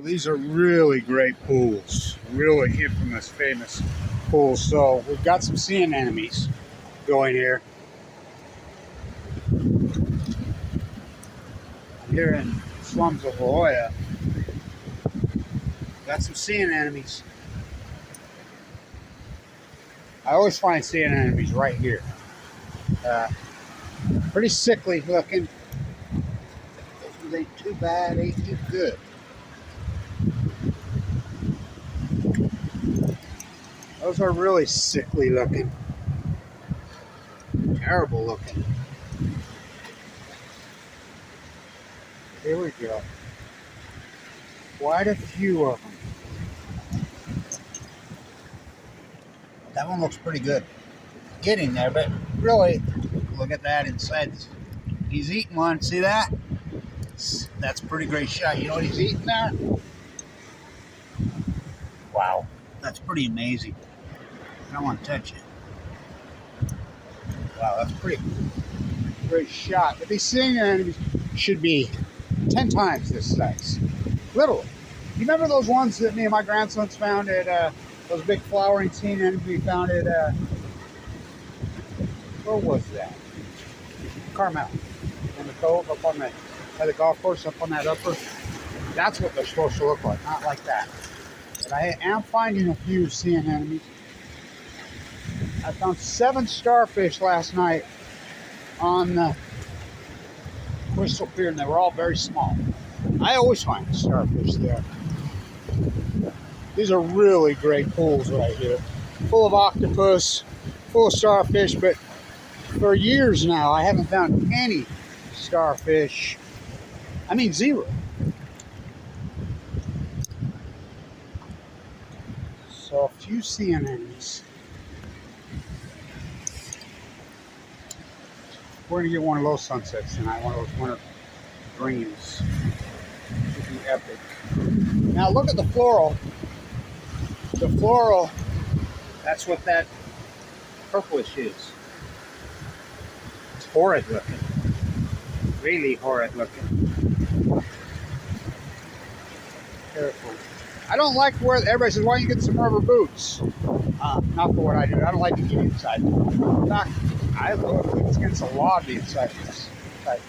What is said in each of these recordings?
Well, these are really great pools, really infamous, famous pools. So we've got some sea anemones going here. Here in slums of Jolla, got some sea anemones. I always find sea anemones right here. Pretty sickly looking. Those ain't too bad, ain't too good. Those are really sickly looking. Terrible looking. Here we go. Quite a few of them. That one looks pretty good. Getting there, but really, look at that inside. He's eating one. See that? That's a pretty great shot. You know what he's eating there? Wow. That's pretty amazing. I don't want to touch it. Wow, that's pretty great shot. But these sea anemones should be 10 times this size. Literally. You remember those ones that me and my grandsons found at, those big flowering sea anemones we found at, where was that? Carmel. In the cove up on the, by the golf course up on that upper. That's what they're supposed to look like, not like that. But I am finding a few sea anemones. I found 7 starfish last night on the Crystal Pier, and they were all very small. I always find starfish there. These are really great pools right here. Full of octopus, full of starfish, but for years now I haven't found any starfish. I mean, zero. So a few sea anemones. We're gonna get one of those sunsets tonight, one of those winter greens. Should be epic. Now look at the floral. The floral, that's what that purplish is. It's horrid looking. Really horrid looking. Careful. I don't like to wear, everybody says, why don't you get some rubber boots? Not for what I do. I don't like to get inside. In fact, I think it's against the law to be inside this, like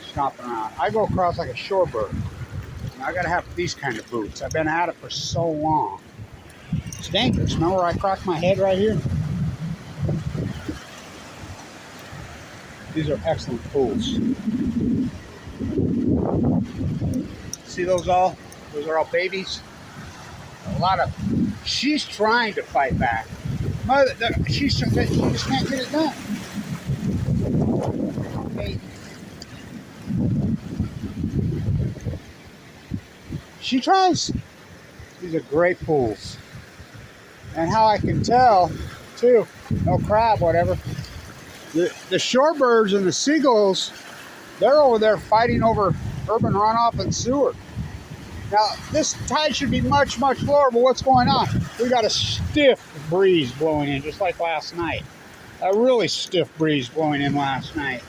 stomping around. I go across like a shorebird. I gotta have these kind of boots. I've been at it for so long. It's dangerous. Remember where I cracked my head right here? These are excellent pools. See those all? Those are all babies. A lot of. She's trying to fight back. Mother, she just can't get it done. Okay. She tries. These are great pools. And how I can tell, too, no crab, whatever. The shorebirds and the seagulls, they're over there fighting over urban runoff and sewer. Now, this tide should be much, much lower, but what's going on? We got a stiff breeze blowing in, just like last night. A really stiff breeze blowing in last night.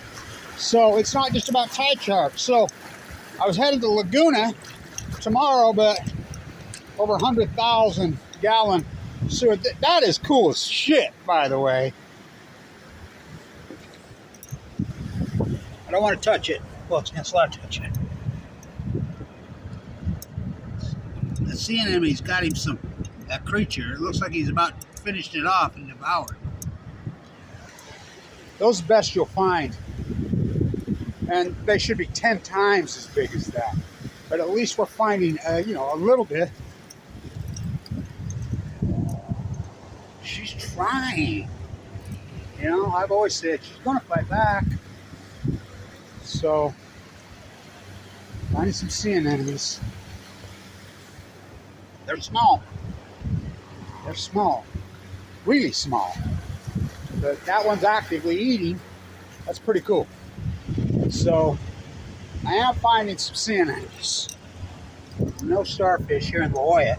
So it's not just about tide sharks. So I was headed to Laguna tomorrow, but over 100,000 gallon sewer. That is cool as shit, by the way. I don't want to touch it. Well, it's against law to touch it. The sea anemone's got him that creature. It looks like he's about finished it off and devoured. Those are the best you'll find. And they should be 10 times as big as that. But at least we're finding, you know, a little bit. She's trying. You know, I've always said she's going to fight back. So, finding some sea anemones. They're small. They're small. Really small. But that one's actively eating. That's pretty cool. So, I am finding some sea anemones. No starfish here in La Jolla.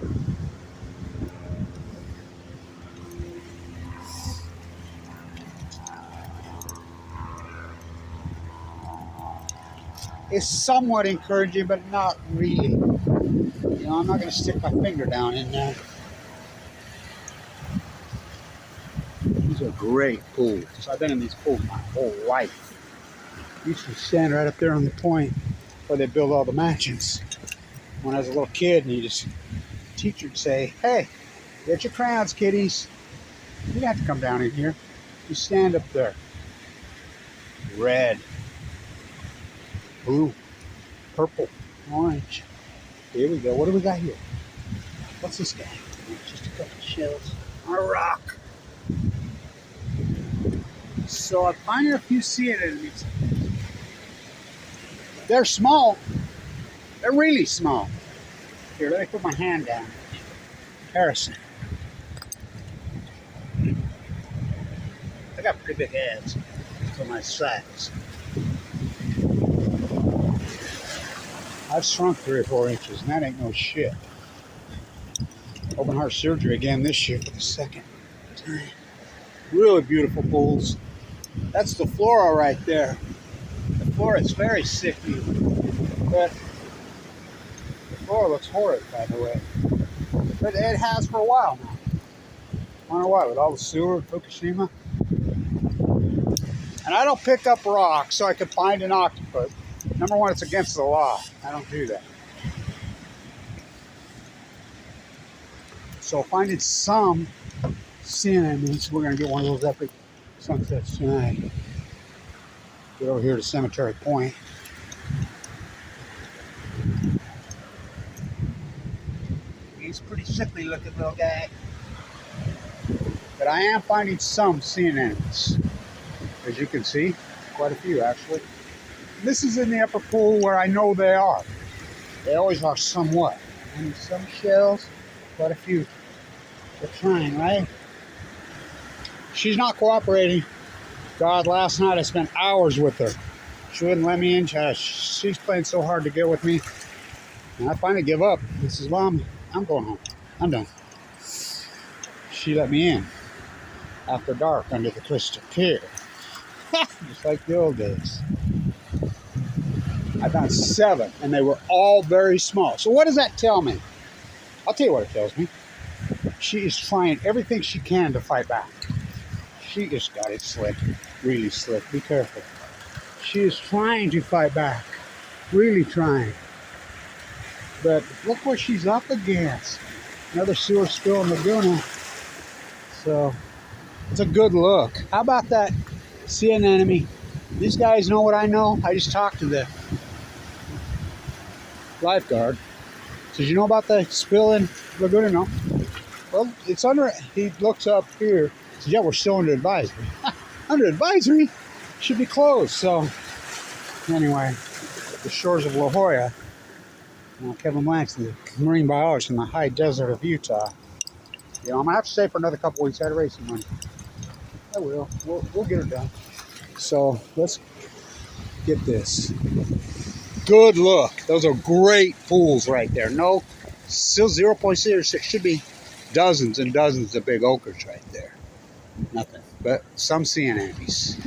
It's somewhat encouraging, but not really. You You know, I'm not going to stick my finger down in there. These are great pools. I've been in these pools my whole life. I used to stand right up there on the point where they build all the mansions. When I was a little kid, and the teacher would say, "Hey, get your crowns, kiddies. You don't have to come down in here. You stand up there." Red, blue, purple, orange. Here we go. What do we got here? What's this guy? Just a couple of shells on a rock. So I'm finding a few sea anemones. They're small. They're really small. Here, let me put my hand down. Comparison. I got pretty big heads for my size. I've shrunk 3 or 4 inches, and that ain't no shit. Open heart surgery again this year for the second time. Really beautiful pools. That's the flora right there. The flora is very sickly, but the flora looks horrid, by the way. But it has for a while now. I wonder why, with all the sewer at Fukushima. And I don't pick up rocks so I can find an octopus. Number one, it's against the law. I don't do that. So finding some sea anemones, we're going to get one of those epic sunsets tonight. Get over here to Cemetery Point. He's a pretty sickly looking little guy. But I am finding some sea anemones. As you can see, quite a few actually. This is in the upper pool where I know they are. They always are somewhat. And some shells, quite a few. They're trying, right? She's not cooperating. God, last night I spent hours with her. She wouldn't let me in. She's playing so hard to get with me. And I finally give up. I says, Mom, I'm going home. I'm done. She let me in after dark under the crystal pier. Just like the old days. I found 7, and they were all very small. So what does that tell me? I'll tell you what it tells me. She is trying everything she can to fight back. She just got it slick, really slick. Be careful. She is trying to fight back, really trying. But look what she's up against. Another sewer spill in Laguna. So it's a good look. How about that sea anemone? These guys know what I know. I just talked to the lifeguard. Says, you know about the spill in Laguna? No. Well, it's under, he looks up here. Says, yeah, we're still under advisory. Under advisory? Should be closed. So, anyway, the shores of La Jolla. Kevin Blanch, the marine biologist in the high desert of Utah. You know, I'm going to have to stay for another couple weeks. I had to raise some money. I will. We'll get it done. So, let's get this. Good look. Those are great pools right there. No, still 0.06. Should be dozens and dozens of big ochres right there. Nothing but some sea anemones.